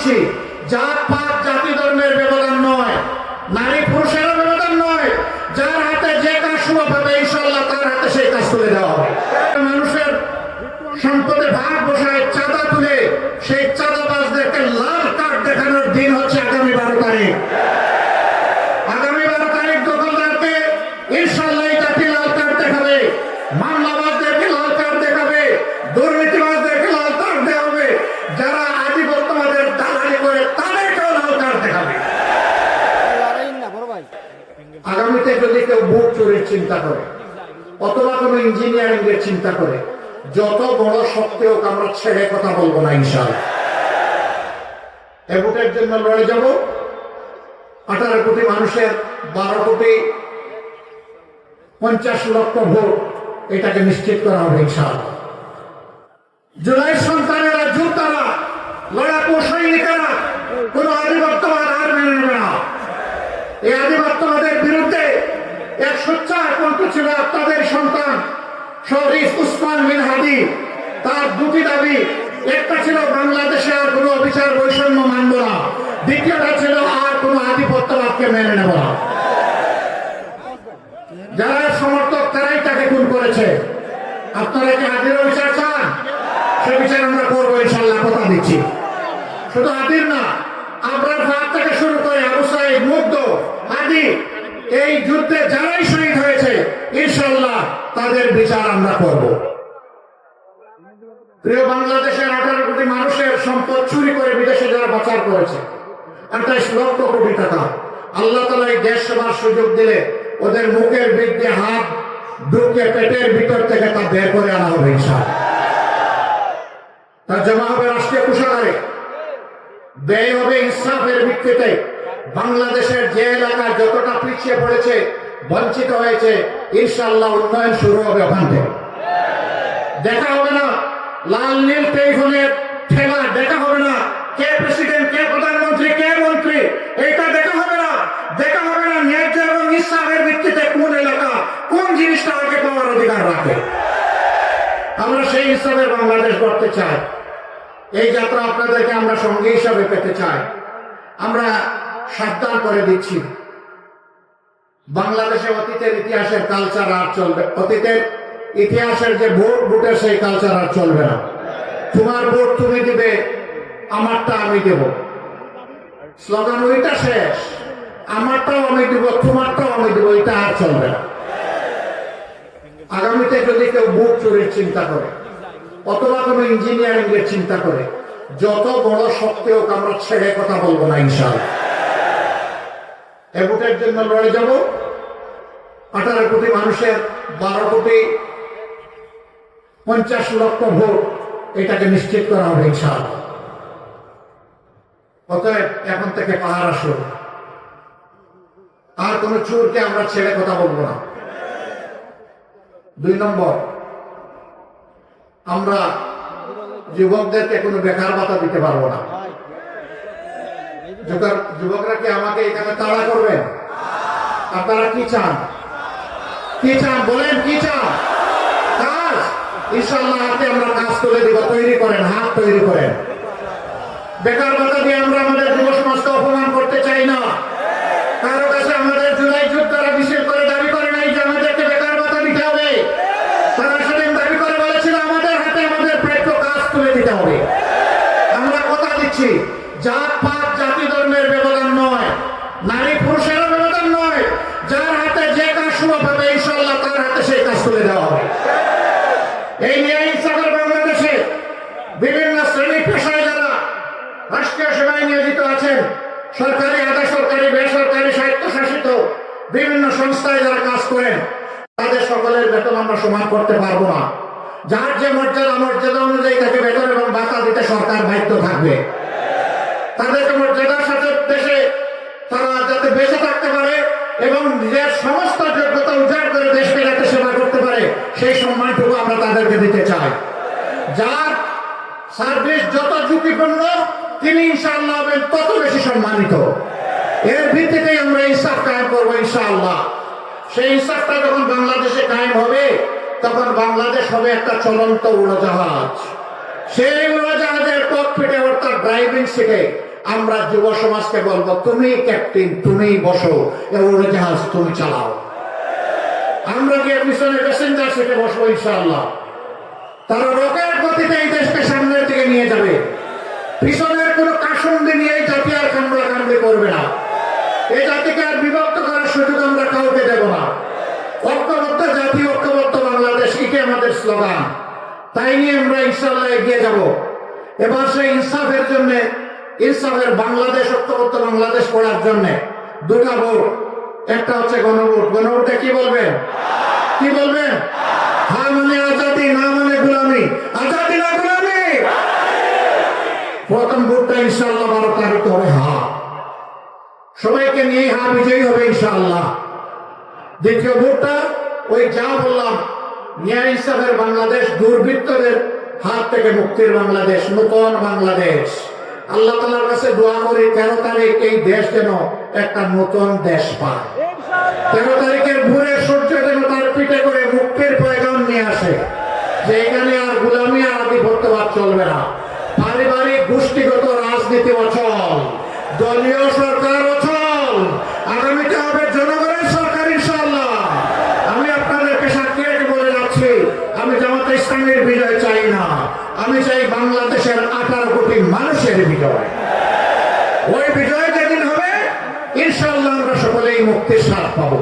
দিচ্ছি, জাত পাত জাতি ধর্মের ব্যবধান নয়, নারী পুরুষেরও ব্যবধান নয়। যার হাতে যে কাজ শুভ পাবে ইনশাআল্লাহ তার হাতে সেই কাজ তুলে দেওয়া হবে। মানুষের সম্পদে ভাগ বসায় চাঁদা তুলে সেই চাঁদাবাজদেরকে লাল কার্ড দেখানোর দিন হচ্ছে আগামী 12 তারিখ। আগামী 12 তারিখ দখলদারকে ইনশাআল্লাহ এই জাতি লাল কার্ড দেখাবে, মামলাবাজদেরকে লাল কার্ড দেখাবে, দুর্নীতিবাজদেরকে লাল কার্ড দেওয়া হবে, যারা আধিপত্যবাদের দালালি করে তাদেরকেও লাল কার্ড দেখাবে। আগামীতে যদি কেউ বুট চুরির চিন্তা করে অথবা কোনো ইঞ্জিনিয়ারিং এর চিন্তা করে, যত বড় শক্তি হোক আমরা ছেড়ে কথা বলবো না ইনশাআল্লাহ। এ ভোটের জন্য লড়ে যাব। 18 কোটি মানুষের 12 কোটি 50 লক্ষ ভোট, এটাকে নিশ্চিত করা হবে ইনশাআল্লাহ। জুলাই সন্তানেরা, যোদ্ধারা, লড়াকু সৈনিকেরা কোন আধিপত্যবাদ আর মেনে নেবে না। এই আধিপত্যবাদের বিরুদ্ধে এক সোচ্চার কণ্ঠ ছিল তাদের সন্তান শরীফ উসমান বিন হাদি। তার দুটি দাবি, একটা ছিল বাংলাদেশে আর কোনো অবিচার বৈষম্য মানব না, দ্বিতীয়টা ছিল আর কোনো আধিপত্যবাদকে মেনে নেব না। যারা সমর্থক তারাই তাকে খুন করেছে। আপনারা কি হাদির বিচার চান? সে বিচার আমরা করবো ইনশাআল্লাহ, কথা দিচ্ছি। শুধু হাদির না, আবরার ফাহাদ থেকে শুরু করে আবু সাইদ, মুগ্ধ, হাদি, এই যুদ্ধে যারাই শহীদ হয়েছে ইনশাআল্লাহ তাদের বিচার আমরা করব। প্রিয় বাংলাদেশের 18 কোটি মানুষের সম্পদ চুরি করে বিদেশে যারা পাচার করেছে 28 লক্ষ কোটি টাকা, আল্লাহ তাআলা এই দেশ সেবার সুযোগ দিলে ওদের মুখের বিরুদ্ধে হাত ঢুকে পেটের ভিতর থেকে তা বের করে আনা হবে ইনশাআল্লাহ। তা জমা হবে রাষ্ট্রীয় কোষাগারে, ব্যয় হবে ইনসাফের ভিত্তিতে। বাংলাদেশের যে এলাকা যতটা পিছিয়ে পড়েছে, বঞ্চিত হয়েছে, ইনশাআল্লাহ উন্নয়ন শুরু হবে ওখান থেকে। দেখা হবে না লাল নীল টেলিফোনের খেলা, দেখা হবে না কে প্রেসিডেন্ট, কে প্রধানমন্ত্রী, কে মন্ত্রী, এইটা দেখা হবে না। দেখা হবে না ন্যায্য এবং ইনসাফের ভিত্তিতে কোন এলাকা কোন জিনিসটা আগে পাওয়ার অধিকার রাখে। আমরা সেই হিসাবে বাংলাদেশ গড়তে চাই। এই যাত্রা আপনাদেরকে আমরা সঙ্গী হিসাবে পেতে চাই। আমরা সাবধান করে দিচ্ছি, বাংলাদেশে অতীতের ইতিহাসের কালচার আর চলবে, অতীতের ইতিহাসের যে ভোট, ভোটের সেই কালচার আর চলবে না। তোমার ভোট তুমি দিবে, আমারটা আমি দেব, স্লোগান ওইটা শেষ। আমারটাও আমি দিব, তোমারটাও আমি দেব, এটা আর চলবে না। আগামীতে যদি কেউ বুট চুরির চিন্তা করে অথবা কোনো ইঞ্জিনিয়ারিং এর চিন্তা করে, যত বড় শক্তি হোক আমরা ছেড়ে কথা বলবো না ইনশাআল্লাহ। এ ভোটের জন্য লড়ে যাব। 18 কোটি মানুষের 12 কোটি 50 লক্ষ ভোট, এটাকে নিশ্চিত করা হবে ইনশাআল্লাহ। অতএব এখন থেকে পাহারা শুরু, আর কোন চোরকে আমরা ছেড়ে কথা বলবো না। 2 নম্বর, আমরা যুবকদেরকে কোনো বেকার ভাতা দিতে পারবো না। যুবকরা কি আমাকে এখানে তাড়া করবেন? আপনারা কি চান? কি চান বলেন, কি চান? কাজ ইনশাআল্লাহ হাতে আমরা কাজ তুলে দিব। তৈরি করেন, হাত তৈরি করেন। বেকার ভাতা দিয়ে আমরা আমাদের যুব সমাজকে অপমান করতে চাই না। কারো কাছে আমাদের জুলাই যোদ্ধারা বিশেষ করে দাবি করে নাই যে আমাদেরকে বেকার ভাতা দিতে হবে। তারা সেদিন দাবি করে বলেছিল আমাদের হাতে আমাদের প্রাপ্য কাজ তুলে দিতে হবে। আমরা কথা দিচ্ছি, জাত পাত জাতি ধর্মের ব্যবধান নয়, নারী পুরুষেরও ব্যবধান নয়। যার হাতে যে কাজ শুভ পাবে ইনশাআল্লাহ তার হাতে সেই কাজ তুলে দেওয়া হবে। এই ন্যায় ইনসাফের বাংলাদেশে বিভিন্ন শ্রেণী পেশায় যারা রাষ্ট্রীয় সেবায় নিয়োজিত আছেন, সরকারি, আধা সরকারি, বেসরকারি, স্বায়ত্তশাসিত বিভিন্ন সংস্থায় যারা কাজ করেন, তাদের সকলের বেতন আমরা সমান করতে পারবো না। যার যে মর্যাদা অনুযায়ী তাকে বেতন এবং ভাতা দিতে সরকার বাধ্য থাকবে। তাদেরকে মর্যাদার সাথে দেশে তারা যাতে বেঁচে থাকতে পারে এবং নিজের সমস্ত যোগ্যতা উজাড় করে দেশকে যাতে সেবা করতে পারে, সেই সম্মানটুকু আমরা তাদেরকে দিতে চাই। যার সার্ভিস যত ঝুঁকিপূর্ণ তিনি ইনশাআল্লাহ হবেন তত বেশি সম্মানিত। এর ভিত্তিতেই আমরা ইনসাফ কায়েম করবো ইনশাআল্লাহ। সেই ইনসাফটা যখন বাংলাদেশে কায়েম হবে, তখন বাংলাদেশ হবে একটা চলন্ত উড়োজাহাজ। সেই উড়োজাহাজের ককপিটে অর্থাৎ ড্রাইভিং সিটে আমরা যুব সমাজকে বলবো, তুমি ক্যাপ্টেন, তুমি বসো, উড়োজাহাজ তুমি চালাও। আমরা গিয়ে পিছনে প্যাসেঞ্জার সিটে বসবো ইনশাআল্লাহ। তারা রকেট গতিতে এই দেশকে সামনের দিকে নিয়ে যাবে। পিছনের কোনো কাসুন্দি নিয়ে এই জাতি আর কামড়াকামড়ি করবে না। এই জাতিকে আর বিভক্ত করার সুযোগ আমরা কাউকে দেব না। ঐক্যবদ্ধ জাতি, ঐক্যবদ্ধ বাংলাদেশ, এটি আমাদের স্লোগান। তাই নিয়ে আমরা ইনশাআল্লাহ এগিয়ে যাব। এবার সেই ইনসাফের জন্য, ইনসাফের বাংলাদেশ, ঐক্যবদ্ধ বাংলাদেশ করার জন্য দুটা ভোট। একটা হচ্ছে গণভোট। গণভোটে কি বলবেন? কি বলবেন? হ্যাঁ মানে আজাদি, না মানে গোলামি। আজাদি না গোলামি। প্রথম ভোটটা ইনশাআল্লাহ 12 তারিখ হবে হ্যাঁ। সবাইকে নিয়ে হ্যাঁ বিজয়ী হবে ইনশাআল্লাহ। দ্বিতীয় ভোটটা ওই যা বললাম, ন্যায় ইনসাফের বাংলাদেশ, দুর্বৃত্তদের হাত থেকে মুক্তির বাংলাদেশ, নতুন বাংলাদেশ। আল্লাহ তাআলার কাছে দোয়া করি 13 তারিখ এই দেশ যেন একটা নতুন দেশ পায়। 13 তারিখের ভোরের সূর্য যেন তার পিঠে করে মুক্তির পয়গাম নিয়ে আসে, যে এখানে আর গোলামি আর আধিপত্যবাদ চলবে না। পারিবারিক গোষ্ঠীগত রাজনীতি অচল, দলীয় সরকার অচল। আগামীতে হবে জনগণের সরকার ইনশাআল্লাহ। আমি আপনাদেরকে সাক্ষী রেখে বলে যাচ্ছি, আমি জামাতে ইসলামের বিজয় চাই না, আমি চাই বাংলাদেশের 18 কোটি মানুষের বিজয়। ওই বিজয় যেদিন হবে ইনশাআল্লাহ আমরা সকলেই মুক্তির স্বাদ পাবো।